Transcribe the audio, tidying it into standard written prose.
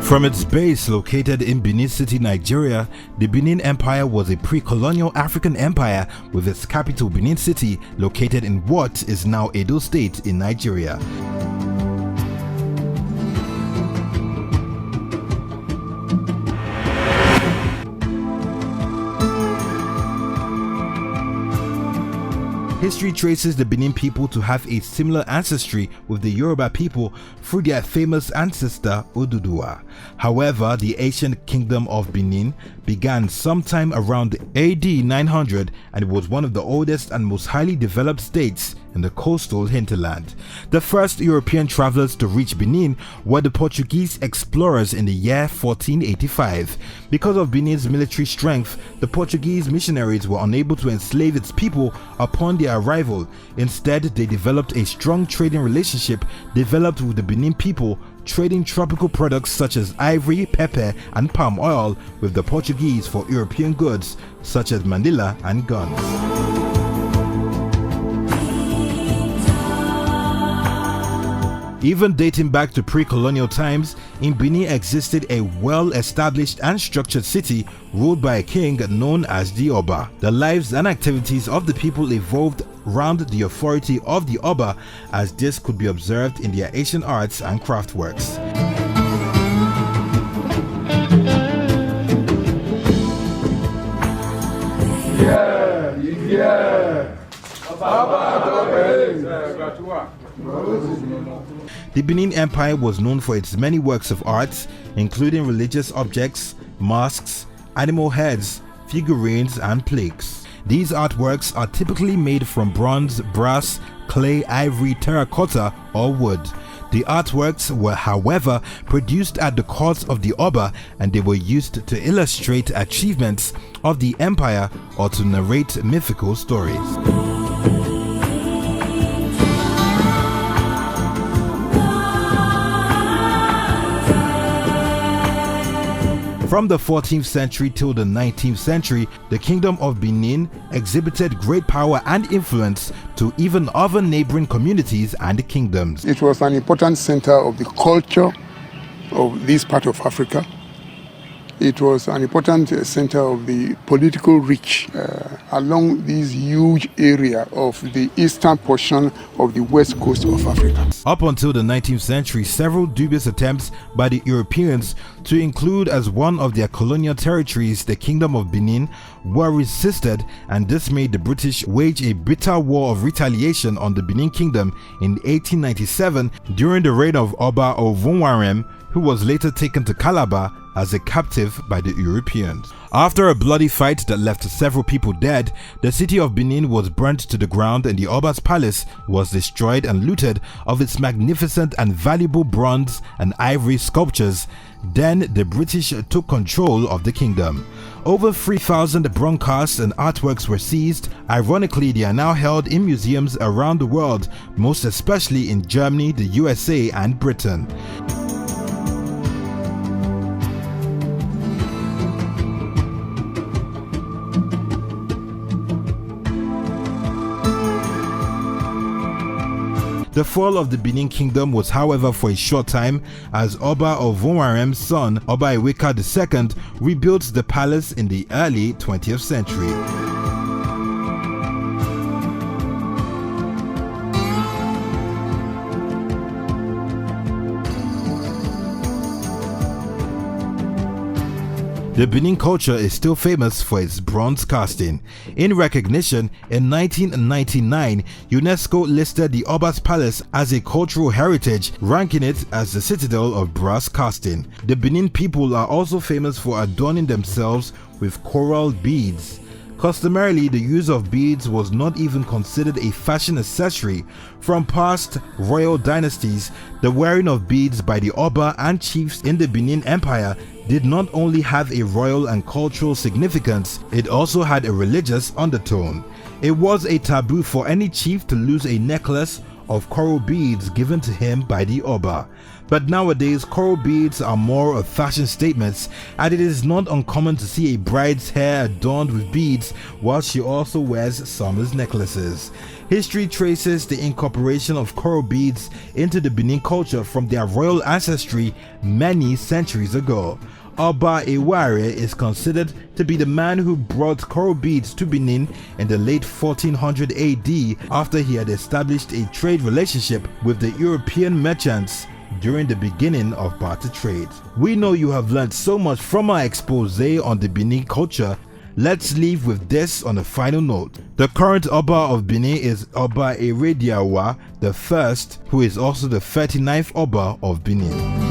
From its base located in Benin City, Nigeria, the Benin Empire was a pre-colonial African empire with its capital Benin City located in what is now Edo State in Nigeria. History traces the Benin people to have a similar ancestry with the Yoruba people through their famous ancestor Oduduwa. However, the ancient kingdom of Benin began sometime around AD 900 and it was one of the oldest and most highly developed states in the coastal hinterland. The first European travelers to reach Benin were the Portuguese explorers in the year 1485. Because of Benin's military strength, the Portuguese missionaries were unable to enslave its people upon their arrival. Instead, they developed a strong trading relationship developed with the Benin people, trading tropical products such as ivory, pepper, and palm oil with the Portuguese for European goods such as mandilla and guns. Even dating back to pre-colonial times, in Benin existed a well-established and structured city ruled by a king known as the Oba. The lives and activities of the people evolved around the authority of the Oba, as this could be observed in their ancient arts and craft works. The Benin Empire was known for its many works of art, including religious objects, masks, animal heads, figurines, and plaques. These artworks are typically made from bronze, brass, clay, ivory, terracotta, or wood. The artworks were, however, produced at the courts of the Oba, and they were used to illustrate achievements of the empire or to narrate mythical stories. From the 14th century till the 19th century, the Kingdom of Benin exhibited great power and influence to even other neighboring communities and kingdoms. It was an important center of the culture of this part of Africa. It was an important center of the political reach along this huge area of the eastern portion of the west coast of Africa. Up until the 19th century, several dubious attempts by the Europeans to include as one of their colonial territories the Kingdom of Benin were resisted, and this made the British wage a bitter war of retaliation on the Benin Kingdom in 1897 during the reign of Oba Ovonwarem, who was later taken to Calabar as a captive by the Europeans. After a bloody fight that left several people dead, the city of Benin was burnt to the ground and the Oba's palace was destroyed and looted of its magnificent and valuable bronze and ivory sculptures. Then the British took control of the kingdom. Over 3,000 bronze casts and artworks were seized. Ironically, they are now held in museums around the world, most especially in Germany, the USA, and Britain. The fall of the Benin Kingdom was, however, for a short time, as Oba Ovonwarem's son, Oba Eweka II, rebuilt the palace in the early 20th century. The Benin culture is still famous for its bronze casting. In recognition, in 1999, UNESCO listed the Oba's Palace as a cultural heritage, ranking it as the citadel of brass casting. The Benin people are also famous for adorning themselves with coral beads. Customarily, the use of beads was not even considered a fashion accessory. From past royal dynasties, the wearing of beads by the Oba and chiefs in the Benin Empire did not only have a royal and cultural significance, it also had a religious undertone. It was a taboo for any chief to lose a necklace of coral beads given to him by the Oba. But nowadays, coral beads are more of fashion statements, and it is not uncommon to see a bride's hair adorned with beads while she also wears summer's necklaces. History traces the incorporation of coral beads into the Benin culture from their royal ancestry many centuries ago. Oba Eware is considered to be the man who brought coral beads to Benin in the late 1400 AD after he had established a trade relationship with the European merchants during the beginning of barter trade. We know you have learned so much from our expose on the Benin culture. Let's leave with this on a final note. The current Oba of Benin is Oba Erediawa I, who is also the 39th Oba of Benin.